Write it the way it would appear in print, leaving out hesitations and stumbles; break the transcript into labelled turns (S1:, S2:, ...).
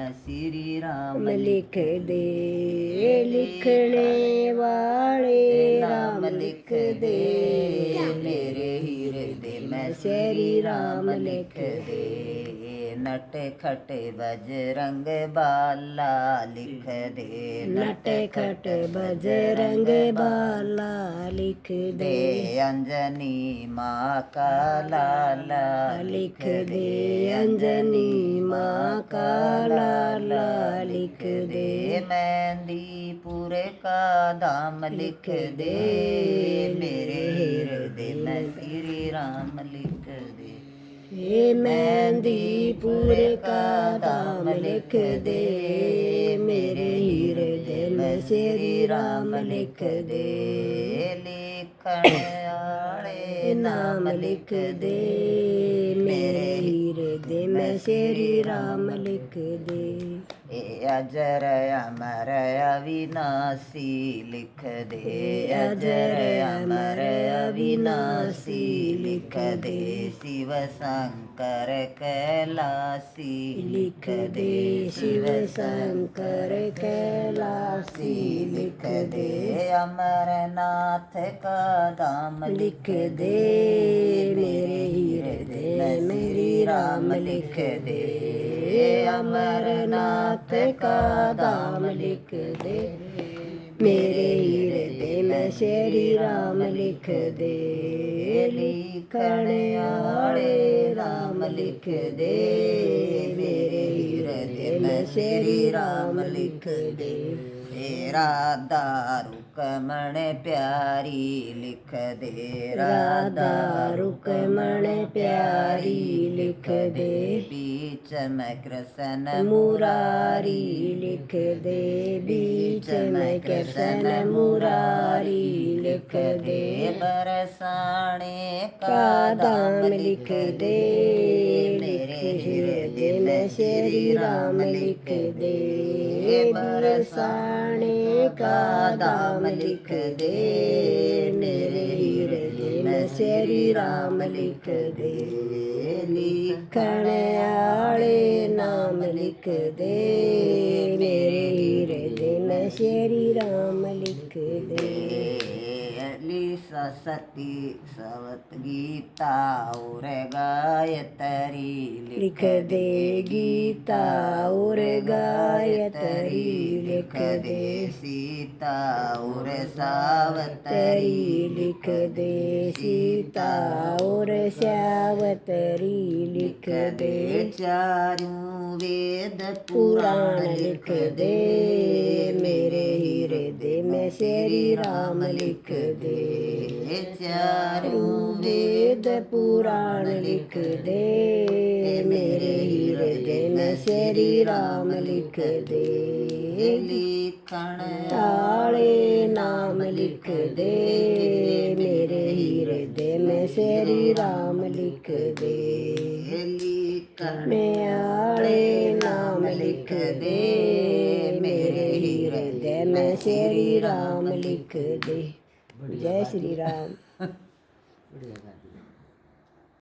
S1: मैं श्री राम
S2: लिख दे लिखने वाले राम लिख दे
S1: मेरे हृदय में
S2: श्री राम लिख दे
S1: नट खट बजरंग बाला लिख दे
S2: नट खट बजरंग बाला लिख दे
S1: अंजनी माँ का लाला
S2: लिख दे अंजनी माँ का लाला लिख दे
S1: मेहंदीपुर का धाम लिख दे मेरे हृदय में श्री राम लिख दे
S2: हे मेहंदीपुर का धाम लिख दे मेरे हृदय में श्री राम लिख दे
S1: लिखण आले
S2: नाम लिख दे मेरे हृदय में श्री राम लिख दे
S1: अजर अमर अविनाशी लिख दे अजर अमर अविनाशी लिख दे शिव शंकर कैलासी
S2: लिख दे शिव शंकर कैलासी लिख दे
S1: अमरनाथ का धाम
S2: लिख दे मेरे हृदय मेरी राम लिख दे
S1: अमरनाथ
S2: का धाम लिख दे मेरे हृदय में श्री राम लिख दे लिखण आले राम लिख दे मेरे हृदय में श्री राम लिख दे
S1: राधा रुकमण प्यारी लिख दे
S2: राधा रुकमण प्यारी लिख दे
S1: बीच में कृष्ण
S2: मुरारी लिख दे बीच में कृष्ण मुरारी लिख दे
S1: बरसाने
S2: का दाम लिख दे मेरे हृदय में श्री राम लिख दे बरसाने का दाम लिख दे मेरे हृदय में श्री राम लिख दे लिखण आले नाम लिख दे मेरे हृदय में श्री राम लिख दे
S1: सती सवत गीता और गायत्री
S2: लिख दे गीता और गायत्री लिख दे
S1: सीता और सावतरी
S2: लिख दे सीता और सावतरी लिख दे
S1: चारों वेद
S2: पुराण लिख दे मेरे हृदय में श्री राम लिख दे
S1: चारों
S2: वेद पुराण लिख दे मेरे हृदय में श्री राम लिख दे
S1: लिखण
S2: ताले नाम लिख दे मेरे हृदय में श्री राम लिख दे
S1: लिखण
S2: आले नाम लिख दे मेरे हृदय में श्री राम लिख दे जय श्री राम।